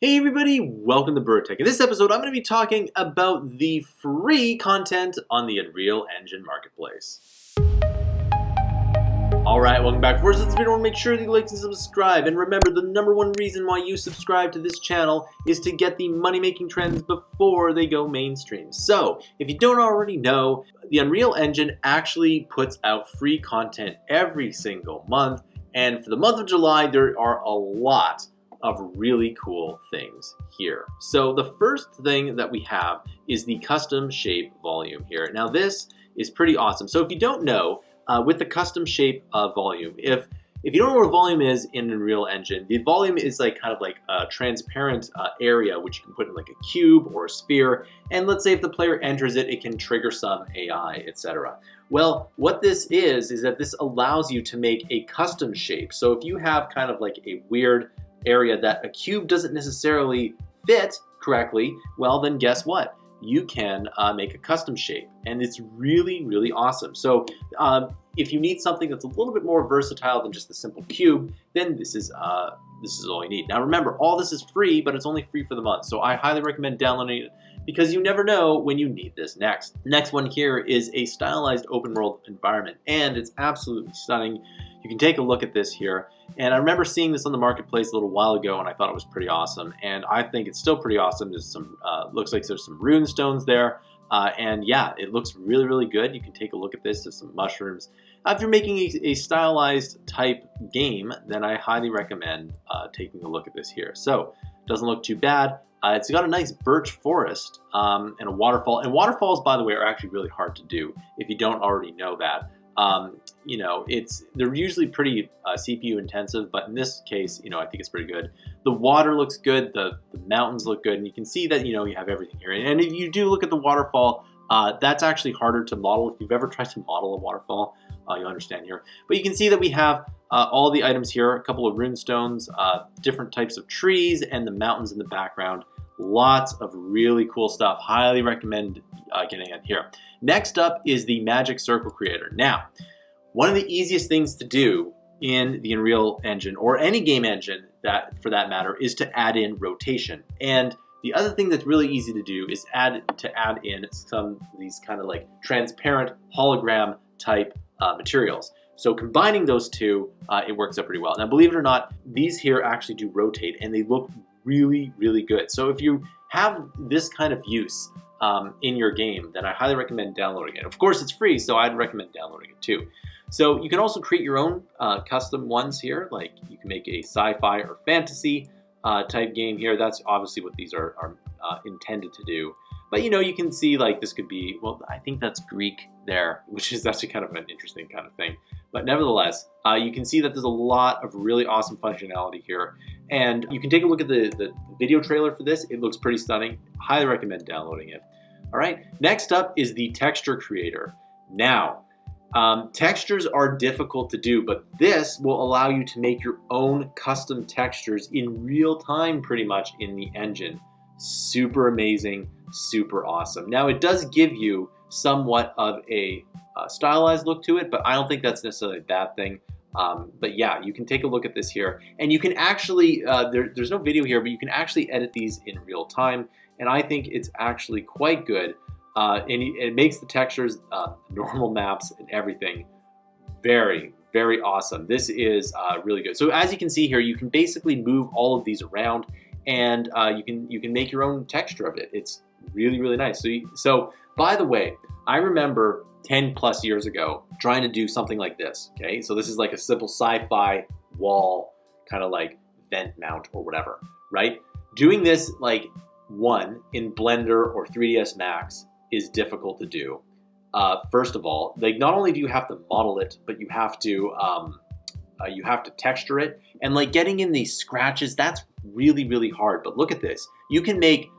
Hey everybody, welcome to Bura. In this episode, I'm going to be talking about the free content on the Unreal Engine Marketplace. Alright, welcome back. First, let's make sure that you like and subscribe. And remember, the #1 reason why you subscribe to this channel is to get the money-making trends before they go mainstream. So, if you don't already know, the Unreal Engine actually puts out free content every single month. And for the month of July, there are a lot of really cool things here. So the first thing that we have is the custom shape volume here. Now this is pretty awesome. So if you don't know, with the custom shape volume, if you don't know what a volume is in Unreal Engine, the volume is like kind of like a transparent area which you can put in like a cube or a sphere, and let's say if the player enters it, it can trigger some AI, etc. Well, what this is that this allows you to make a custom shape. So if you have kind of like a weird area that a cube doesn't necessarily fit correctly, well then guess what? You can make a custom shape, and it's really, really awesome. So if you need something that's a little bit more versatile than just a simple cube, then this is all you need. Now remember, all this is free, but it's only free for the month. So I highly recommend downloading it because you never know when you need this next. Next one here is a stylized open world environment, and it's absolutely stunning. You can take a look at this here. And I remember seeing this on the marketplace a little while ago, and I thought it was pretty awesome. And I think it's still pretty awesome. There's some, looks like there's some rune stones there. And yeah, it looks really, really good. You can take a look at this. There's some mushrooms. If you're making a stylized type game, then I highly recommend taking a look at this here. So it doesn't look too bad. It's got a nice birch forest and a waterfall. And waterfalls, by the way, are actually really hard to do if you don't already know that. You know, they're usually pretty CPU intensive, but in this case, you know, I think it's pretty good. The water looks good, the mountains look good, and you can see that, you know, you have everything here. And if you do look at the waterfall, that's actually harder to model. If you've ever tried to model a waterfall, you'll understand here. But you can see that we have all the items here, a couple of rune stones, different types of trees, and the mountains in the background. Lots of really cool stuff. Highly recommend getting in here. Next up is the Magic Circle Creator. Now, one of the easiest things to do in the Unreal Engine, or any game engine that for that matter, is to add in rotation. And the other thing that's really easy to do is add in some of these kind of like transparent hologram type materials. So combining those two, it works out pretty well. Now, believe it or not, these here actually do rotate, and they look really, really good. So if you have this kind of use in your game, then I highly recommend downloading it. Of course, it's free, so I'd recommend downloading it too. So you can also create your own custom ones here, like you can make a sci-fi or fantasy type game here. That's obviously what these are intended to do. But you know, you can see like this could be, well, I think that's Greek there, which is actually kind of an interesting kind of thing. But nevertheless, you can see that there's a lot of really awesome functionality here. And you can take a look at the video trailer for this. It looks pretty stunning. Highly recommend downloading it. All right, next up is the Texture Creator. Now, textures are difficult to do, but this will allow you to make your own custom textures in real time pretty much in the engine. Super amazing, super awesome. Now, it does give you somewhat of a stylized look to it, but I don't think that's necessarily a bad thing. But yeah, you can take a look at this here, and you can actually, there's no video here, but you can actually edit these in real time, and I think it's actually quite good. And it makes the textures, normal maps and everything very, very awesome. This is really good. So as you can see here, you can basically move all of these around, and you can make your own texture of it. It's really, really nice. So by the way, I remember 10 plus years ago trying to do something like this. Okay, so this is like a simple sci-fi wall, kind of like vent mount or whatever, right? Doing this like in Blender or 3ds Max is difficult to do. First of all, like not only do you have to model it, but you have to texture it, and like getting in these scratches, that's really, really hard. But look at this. You can make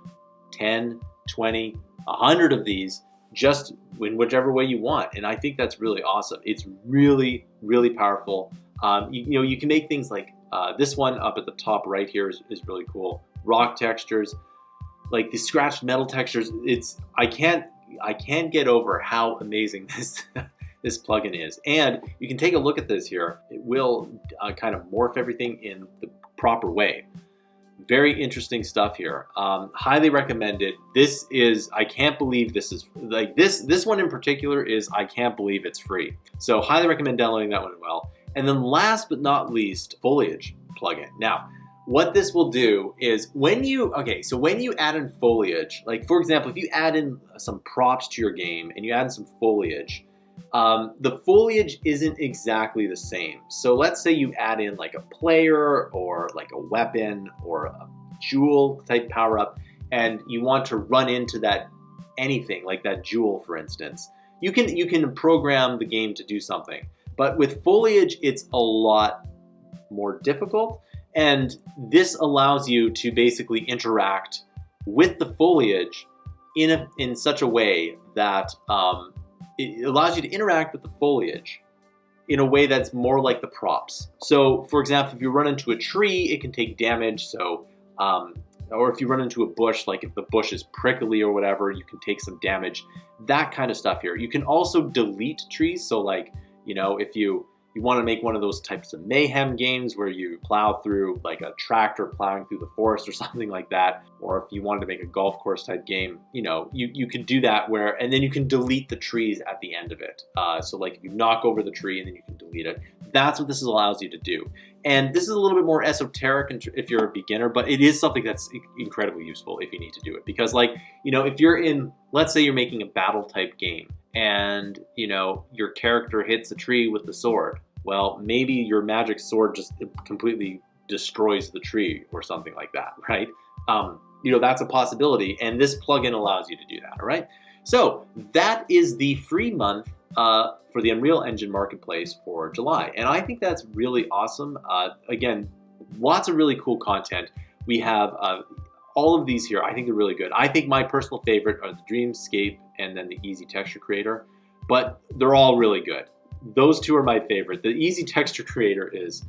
10, 20, 100 of these just in whichever way you want. And I think that's really awesome. It's really, really powerful. You know, you can make things like this one up at the top right here is really cool. Rock textures, like the scratched metal textures. I can't get over how amazing this plugin is. And you can take a look at this here. It will kind of morph everything in the proper way. very interesting stuff here. Highly recommend it. This is, I can't believe this is, like this one in particular is, I can't believe it's free. So highly recommend downloading that one as well. And then last but not least, Foliage plugin. Now, what this will do is when you add in Foliage, like for example, if you add in some props to your game and you add in some foliage, the foliage isn't exactly the same. So let's say you add in like a player or like a weapon or a jewel type power up, and you want to run into that anything like that jewel, for instance. You can program the game to do something, but with foliage, it's a lot more difficult. And this allows you to basically interact with the foliage in such a way that it allows you to interact with the foliage in a way that's more like the props. So, for example, if you run into a tree, it can take damage. So, or if you run into a bush, like if the bush is prickly or whatever, you can take some damage. That kind of stuff here. You can also delete trees. So, like, you know, if you want to make one of those types of mayhem games where you plow through like a tractor plowing through the forest or something like that, or if you wanted to make a golf course type game, you know, you could do that and then you can delete the trees at the end of it. So like if you knock over the tree and then you can delete it, that's what this allows you to do. And this is a little bit more esoteric if you're a beginner, but it is something that's incredibly useful if you need to do it. Because like, you know, if you're in, let's say you're making a battle type game and, you know, your character hits a tree with the sword. Well, maybe your magic sword just completely destroys the tree or something like that, right? You know, that's a possibility, and this plugin allows you to do that, all right? So that is the free month for the Unreal Engine Marketplace for July, and I think that's really awesome. Again, lots of really cool content. We have all of these here. I think they're really good. I think my personal favorite are the Dreamscape and then the Easy Texture Creator, but they're all really good. Those two are my favorite. The Easy Texture Creator is,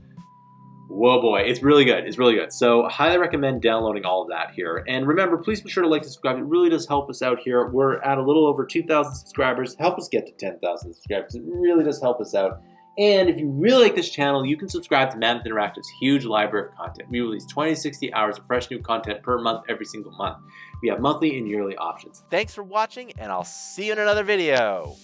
whoa boy, it's really good. It's really good. So highly recommend downloading all of that here. And remember, please be sure to like and subscribe. It really does help us out here. We're at a little over 2,000 subscribers. Help us get to 10,000 subscribers. It really does help us out. And if you really like this channel, you can subscribe to Mammoth Interactive's huge library of content. We release 20 to 60 hours of fresh new content per month, every single month. We have monthly and yearly options. Thanks for watching, and I'll see you in another video.